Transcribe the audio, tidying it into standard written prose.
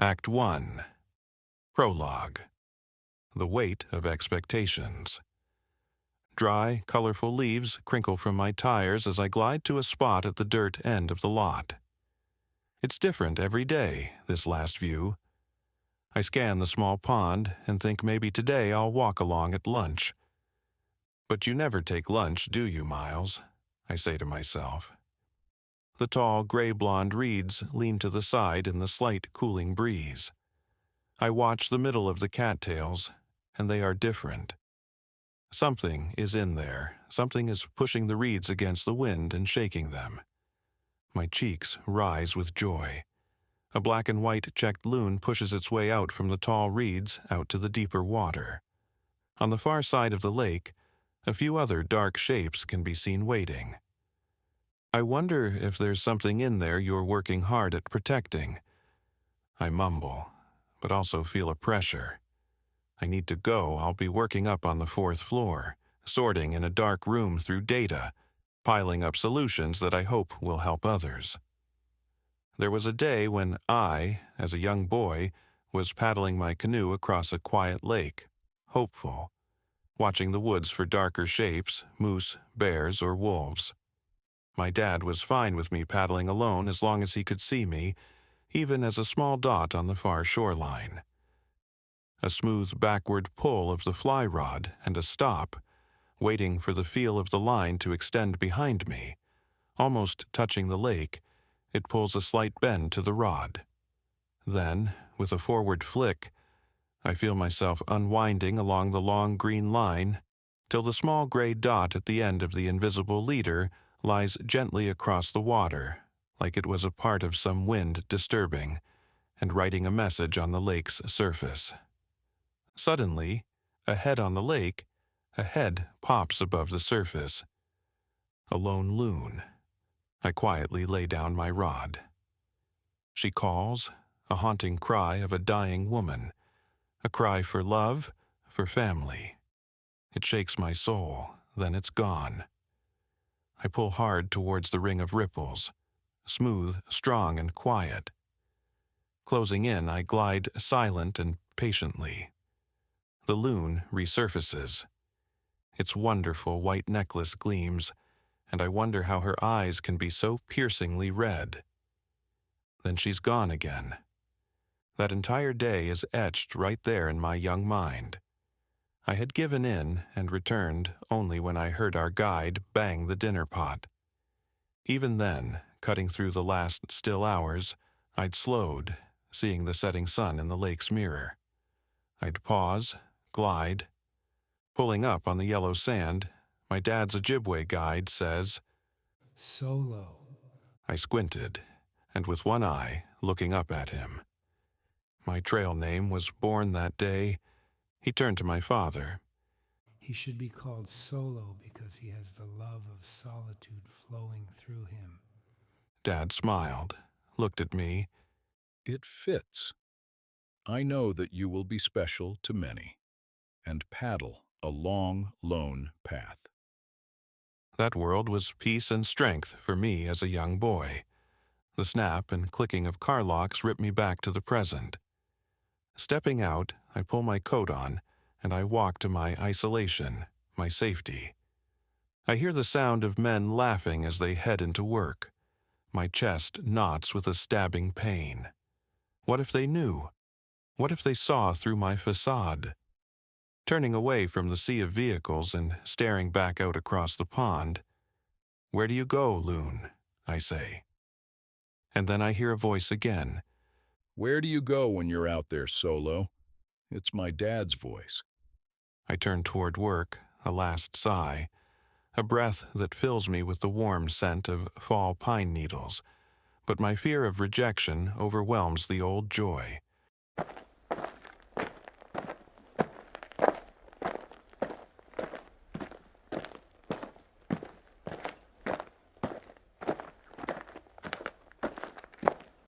Act 1. Prologue. The weight of expectations. Dry, colorful leaves crinkle from my tires as I glide to a spot at the dirt end of the lot. It's different every day, this last view. I scan the small pond and think maybe today I'll walk along at lunch. But you never take lunch, do you, Miles? I say to myself. The tall, gray-blonde reeds lean to the side in the slight cooling breeze. I watch the middle of the cattails, and they are different. Something is in there. Something is pushing the reeds against the wind and shaking them. My cheeks rise with joy. A black and white checked loon pushes its way out from the tall reeds out to the deeper water. On the far side of the lake, a few other dark shapes can be seen waiting. I wonder if there's something in there you're working hard at protecting. I mumble, but also feel a pressure. I need to go. I'll be working up on the 4th floor, sorting in a dark room through data, piling up solutions that I hope will help others. There was a day when I, as a young boy, was paddling my canoe across a quiet lake, hopeful, watching the woods for darker shapes, moose, bears, or wolves. My dad was fine with me paddling alone as long as he could see me, even as a small dot on the far shoreline. A smooth backward pull of the fly rod and a stop, waiting for the feel of the line to extend behind me. Almost touching the lake, it pulls a slight bend to the rod. Then, with a forward flick, I feel myself unwinding along the long green line till the small gray dot at the end of the invisible leader lies gently across the water, like it was a part of some wind disturbing and writing a message on the lake's surface. Suddenly, ahead on the lake, a head pops above the surface. A lone loon. I quietly lay down my rod. She calls, a haunting cry of a dying woman, a cry for love, for family. It shakes my soul, then it's gone. I pull hard towards the ring of ripples, smooth, strong, and quiet. Closing in, I glide silent and patiently. The loon resurfaces. Its wonderful white necklace gleams, and I wonder how her eyes can be so piercingly red. Then she's gone again. That entire day is etched right there in my young mind. I had given in and returned only when I heard our guide bang the dinner pot. Even then, cutting through the last still hours, I'd slowed, seeing the setting sun in the lake's mirror. I'd pause, glide. Pulling up on the yellow sand, my dad's Ojibwe guide says, "Solo." I squinted, and with one eye, looking up at him. My trail name was born that day. He turned to my father. "He should be called Solo because he has the love of solitude flowing through him." Dad smiled, looked at me. It fits. I know that you will be special to many, and paddle a long, lone path. That world was peace and strength for me as a young boy. The snap and clicking of car locks rip me back to the present. Stepping out, I pull my coat on, and I walk to my isolation, my safety. I hear the sound of men laughing as they head into work. My chest knots with a stabbing pain. What if they knew? What if they saw through my facade? Turning away from the sea of vehicles and staring back out across the pond, "Where do you go, loon?" I say. And then I hear a voice again. Where do you go when you're out there, Solo? It's my dad's voice. I turn toward work, a last sigh, a breath that fills me with the warm scent of fall pine needles, but my fear of rejection overwhelms the old joy.